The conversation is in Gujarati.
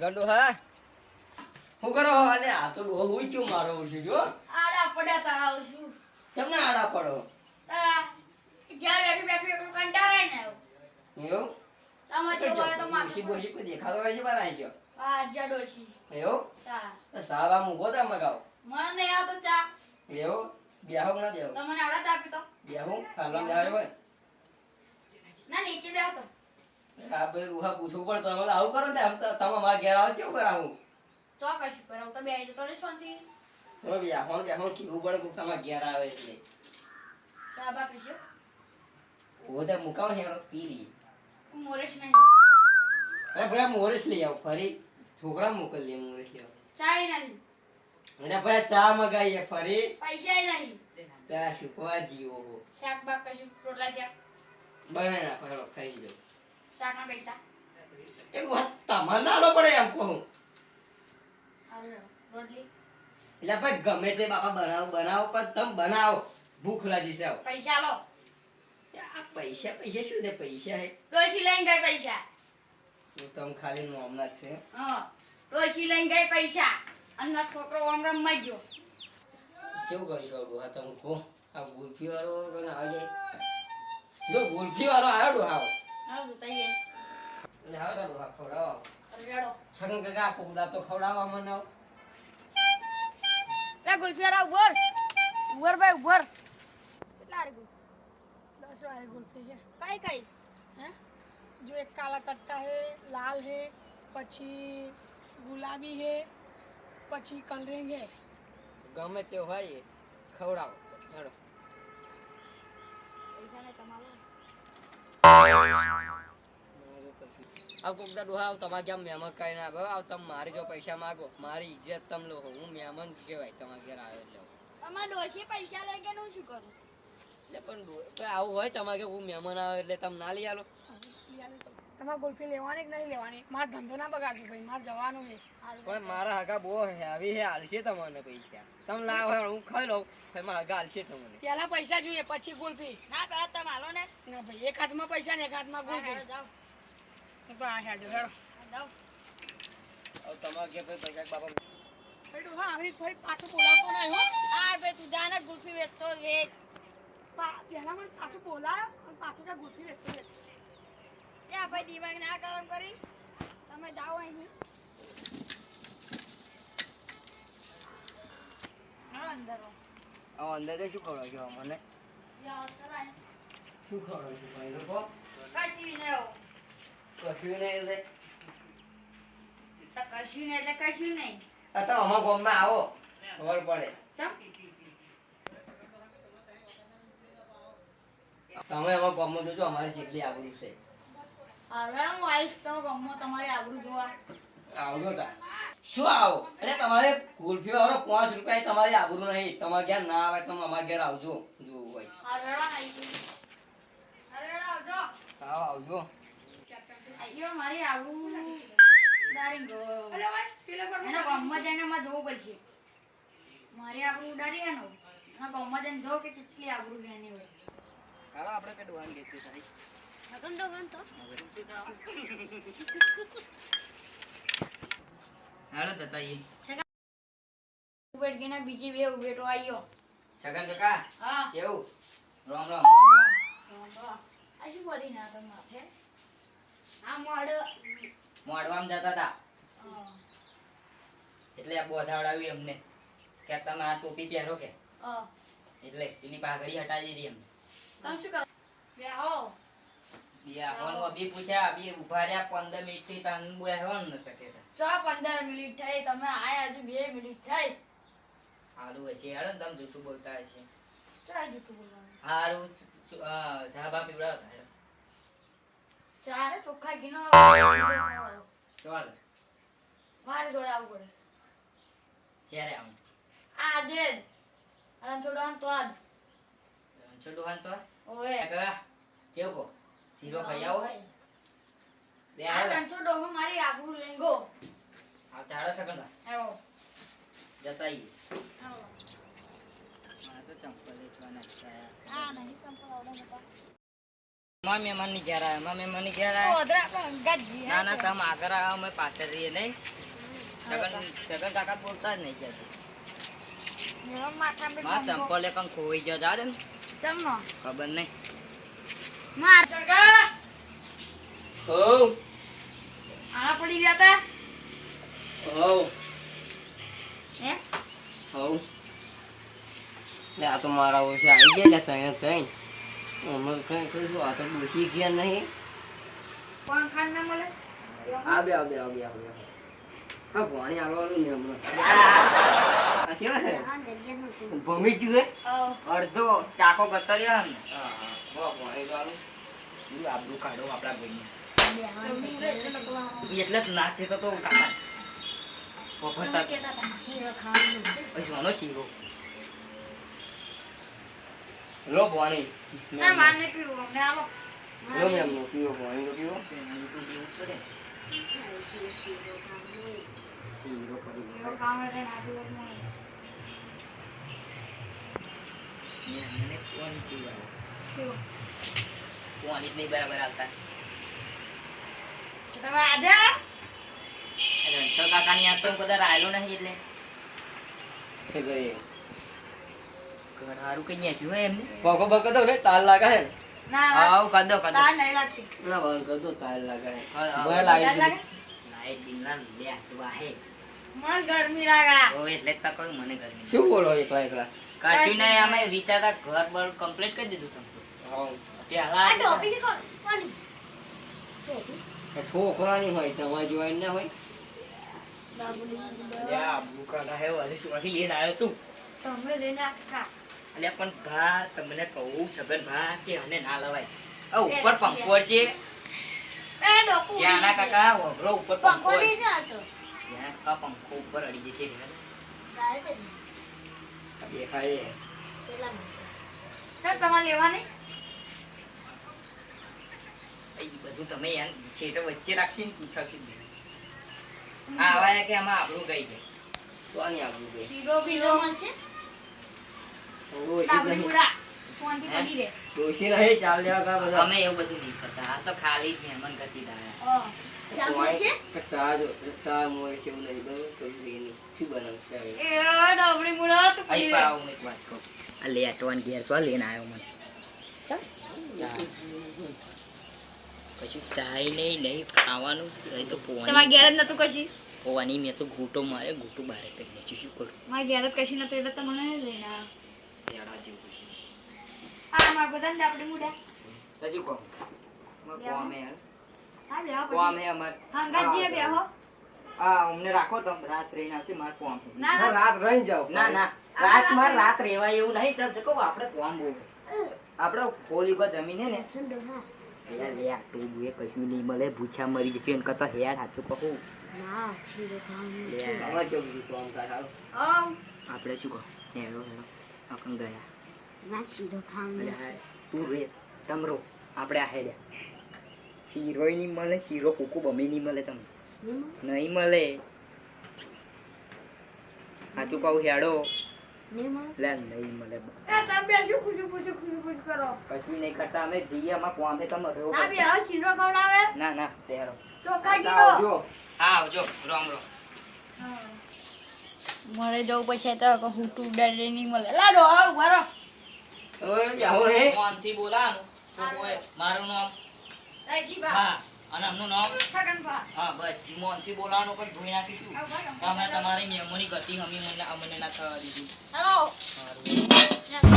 છગંડો હા શું કરો અને આ તો હું ક્યું મારો છે જો આડા પડ્યા તા આવશું તમને આડા પડો ઘેર બેઠી બેઠી એકલું કંટાળાય ને એવું તમે જેવું હોય તો બોસી બોસી કોઈ દેખાતો હોય છે બનાવી ગયો હા જડોશી એવું હા તો સાવા મૂકો તા મગાવ મને નહીં આવતો ચા એવું બેહો ના બેહો તમને આવડા ચા પીતો બેહો ખાલા બેહાડે હોય ના નીચે બેહો તો આ ભાઈ રૂહા પૂછવું પડે તમે આવું કરો ને તમે મારા ઘેર આવો કેવું કરાવું તો કશું કરાવ તો બેહી જતો રે શાંતિ તમે બેહો કેવું પડે કોક તમારા ઘેર આવે એટલે ચા બા પીશો ઓ તે મુકાવ છે પીરી મોરેશ નહીં અરે ભાઈ મોરેશ લઈ આવ ફરી છોકરા મોકલી મોરેશ લઈ આવ ચાય નહીં અરે ભાઈ ચા મગાઈએ ફરી પૈસા નહીં ચા શુકવા જીવો શાક બા કશું રોટલા શાક બનાવી નાખો હેડો ખાઈ જાઓ શાકના પૈસા એવું હાથ તમારે ના લો પડે એમ કહું અરે રોટલી એટલે ભાઈ ગમે તે બાપા બનાવો પણ તમે બનાવો ભૂખ લાગી છે આવો પૈસા લો આ પૈસા પૈસા શું દે પૈસા હે ડોશી લઈને ગઈ પૈસા હું તમે ખાલી નોમના જ છે હા ડોશી લઈને ગઈ પૈસા અને છોકરો ઓમ રમવા ગયો કેવું કરીશું ડોહા તમે કહો આ ગુલ્ફી વાળો મને આવી જાય જો ગુલ્ફી વાળો આવ્યો ડોહા હા બતાઈએ એટલે આવે ડોહા ખવડાવો રેડો છગન કાકા કોકદા તો ખવડાવવા મને લે ગુલ્ફિયા ઉભર ઉભર ભાઈ ઉભર કેટલા રે 10 वाले गुल्फी है કઈ કઈ हैं जो एक काला कट्टा है लाल है પછી गुलाबी है પછી कलरिंग है ગમે તે હોય એ ખવડાવો હેડો પૈસા ને તમારો આવ કોકદા ડોહા તમારે કેમ મહેમાન કઈ ના આવે આવ તમે મારી જો પૈસા માગો મારી ઇજ્જત તમે લો હું મહેમાન કહેવાય તમારા ઘેર આવ્યો એટલે તમાર ડોશી પૈસા લઈ કે હું શું કરું એટલે પણ આવું હોય તમારે હું મહેમાન આવે એટલે તમે ના લઈ આલો તમારે ગુલ્ફી લેવાની કે નહીં લેવાની મારો ધંધો ના બગાડજો ભાઈ મારે જવાનું છે પણ મારા હગા બહુ હેવી હે હાલશે તમને પૈસા તમે લાવો હેડ હું ખાઈ લઉં પછી મારા હગા હાલશે તમને પહેલા પૈસા જોઈએ પછી ગુલ્ફી ના પેલા તમે હાલો ને ના ભાઈ એક હાથમાં પૈસા ને એક હાથમાં ગુલ્ફી જાઓ તો આ હેડો હેડો જાઓ હવે તમારે કે પૈસા બાપા હેડો હા આવી ભાઈ પાછું બોલાવતો નહીં હો આ ભાઈ તું જાને ગુલ્ફી વેચતો વેચ પહેલા મને પાછું બોલાયો અને પાછું કે ગુલ્ફી વેચતો વેચ એ આ ભાઈ દિમાગ ના ગરમ કરી તમે જાઓ અહીં હા અંદર હવે અંદર તો શું ખવડાવશો મને શું ખવડાવશો ભાઈ લોકો કશું ને કશું નહીં એટલે તો કશું ને એટલે કશું નહીં આ તો અમારા ગામમાં આવો ખબર પડે તમે અમારા ગામમાં જોજો અમારી જેટલી આબરૂ છે હવે હું આવીશ તો રમો તમારી આબરૂ જોવા આવજો તા શું આવો એટલે તમારે ગુલ્ફી વાળો 5 રૂપિયા તમારી આબરૂ નહીં તમારે ઘેર ના આવે તમે અમારા ઘેર આવજો જોવું હોય હવે આવીશ હવે આવજો આવો આવજો અయ్యో મારી આબરૂ ઉડાડી ગયો અલે ભાઈ પેલા પર એના ગામમાં જઈને માં જોવું પડશે મારી આબરૂ ઉડાડી એનો એના ગામમાં જઈને જો કે કેટલી આબરૂ એની હોય હાલો આપણે કે ડોહાન લેતી તારી અગંડો વાંતો હાલો તતા ઈ ઉબેટ ગેના બીજી બે ઉબેટો આવ્યો છગન કાકા હા કેવું રામ રામ આ શું બધી ના તો માથે આ મોડવામ જતા હતા એટલે આ બોધાવડાવ્યું એમને કે તમે આ ટોપી પહેરો કે એટલે એની પાઘડી હટાવી દીધી એમને તમે શું કરો બેહો યાવાનું અભી પૂછ્યા અભી ઉભા રહ્યા 15 મિનિટ થી તન બેહવાનું ન શકે તો 15 મિનિટ થઈ તમે આયા હજુ 2 મિનિટ થઈ હારું હશે હેડો ને તમે જૂઠું બોલતા હશે ચાલ જૂઠું બોલવાનું હારું સાહેબા પીવડાવતા ચારે ચોખ્ખા ઘીનો ચાલ મારે જોડે આવવું પડે જ્યારે આવું આજે જ અને છોડવાનું તો આજ છોડું હાન તો ઓએ કાકા જેવો શીરો ખાઈ આવો બે આ હાલો કંચો ડોહો મારી આબરૂ લેંગો આ તાળો છકંડા હેડો જતા ઈ હેડો આ તો ચંપલ વેચવાના છે આ નહીં ચંપલ આવડે નતા માં મહેમાનની ઘેર આયા, માં મહેમાનની ઘેર આયા. ઓધરા આપણે હંગાત જઈએ. ના ના તમે આગળ આવો, અમે પાછળ રહીએ નહીં. છગન કાકા બોલતા જ નહીં છે. મેં માથામાં માં ચંપલ એક ખોઈ ગયો, જા દે ને. ચમનો ખબર નહીં. માર ચડકા હોવ આણા પડી ગયા તા હોવ હે હોવ લે આ તો મારા ઓછે આવી ગયા લે તઈને તઈ અમે કઈ કઈશું આ તો દોષી ગયા નહીં કોણ ખાન ના મળે આ બે હા પાણી આવવાનું ને હમણાં આ કેવા છે ભમી ગયું હે અડધો ચાકો ગતર્યો ને. હા હા પાણી તો આલું ઈ આબરૂ કાઢો આપણા ભાઈને. એટલે જ ના થતો તો કાકા વફરતા પછી સોનો શીરો. લો પાણી ના માને પીવું અમને આલો લો મેમ નો પીવો પાણી તો પીવો ઈ તો દેવું પડે. શીરો કરી દે. એવો કામ રે ના પીવું મને મને કોણ પીવા? પીવું કોણ જ નહીં બરાબર આવતા. તમે આજા રણછોડ કાકાની યાદ તો બધા રાયલો નહીં એટલે કે કરીએ ઘર હારું કઈ નેચ્યું હોય એમને. પકો બકો તો ને તાલ લાગા હે ના ના આવ કદો કદો. તાર નહીં લાગતી ના બંધ કર દો તાલ લાગા હે હા, હા. મને લાગી લાગે લાઈટ બિલ ના લે તું આહે. મને ગરમી લાગા ઓ એટલે જ તો કહ્યું મને ગરમી. શું બોલો એકલા એકલા કશું નહીં અમે વિચારતા ઘર બર કમ્પ્લીટ કરી દીધું તમે તો. હા પહેલા છોકરાની હોય તમારે જોઈ ના હોય અલ્યા ભૂખા હે વાલી સુવાથી લઈને આવ્યો તું. તમે લઈને આખા અલ્યા પણ ભા તમને કહું છગન ભા કે આને ના લવાય. આ ઉપર પંખો છે. એ ડોકુ ત્યાંના કાકા વગરો ઉપર પંખો પંખો છે. નહીં જાતો ત્યાંના કાકા પંખો ઉપર અડી જશે. ગાય છે દેખાય તો તમારે લેવાની એ બધું તમે યાર છેટો વચ્ચે રાખીને પૂછાવશું. આવા કે આમાં આપણું ગઈ છે. તો આની આપવું કઈ શીરો બીરો મળશે ડાબડી બુડા સોંધી પડી રે દોષી નહીં ચાલ દેવા કા બધા અમે એવું બધું નહીં કરતા. આ તો ખાલી જ મહેમાન ગતિ થાય. ચા મોર છે એવું નહીં બરોબર કશું એ નહીં શું બનાવું એ ડાબડી બુડા તો પડી અહીં રે આવું એક વાત કહું. આ લેટવાન ઘેર ચો લઈને આવ્યો મને. કશું ચાય નહીં ખાવાનું અહીં તો તમારે ઘેર જ નતું કશી પોવાની મેં તો ઘૂંટો મારે ઘૂંટો બારે કરી નાખ્યું. શું કરું? મારે ઘેર જ કશી નતું એટલે તમને લઈને આવ્યો તેડા જેવું પછી આ મારા બધા ડાબડી બુડા તો શું કહું? કોમે યાર હા બે કોમે અમાર હંગાજી બે હો આ અમને રાખો તમે રાત રહીને આવશે મારે કોમ. ના ના રાત રહી જાવ ના રાત રેવાય એવું નહીં. ચાલશે કહું આપણે કોમ બહુ આપણે ફોલી કો જમીન હે ને યાર લે આ ટોબુ એ કશું નહીં મળે. ભૂછા મરી જશે એમ કરતા હેડ સાચું કહું. લે અમાર જો બીજું કામ કર હાલ આપણે શું કહું? હેડો અકન ગયા અલ્યા, તું રે તમરો આપણે આ હેડ્યા. શીરોય નહીં મળે, શીરો કુકુ બમી નહીં મળે. તમે નહીં મળે સાચું કહું. હેડો લે નહીં મળે. એ તમે શું ખુશી કરો કશું નહીં કરતા અમે જઈએ. અમાર કોમે તમે રહો. ના બે હવે શીરો ખવડાવે ના તેરો ચોખા કિલો આવજો હા આવજો. રોમ મારે જવું પછી તો હું ટુ ડરે નહીં મળે લાડો આવ બરો ઓય જાઓ હે મોનથી બોલાનું મારું નામ રાજી બા હા અને આમનું નામ છગન બા હા બસ મોનથી બોલાવાનું પણ ધોઈ નાખીશું. તમે તમારી મેમોની ગતિ હમી મને અમને ના થવા દીધી. હેલો સારું.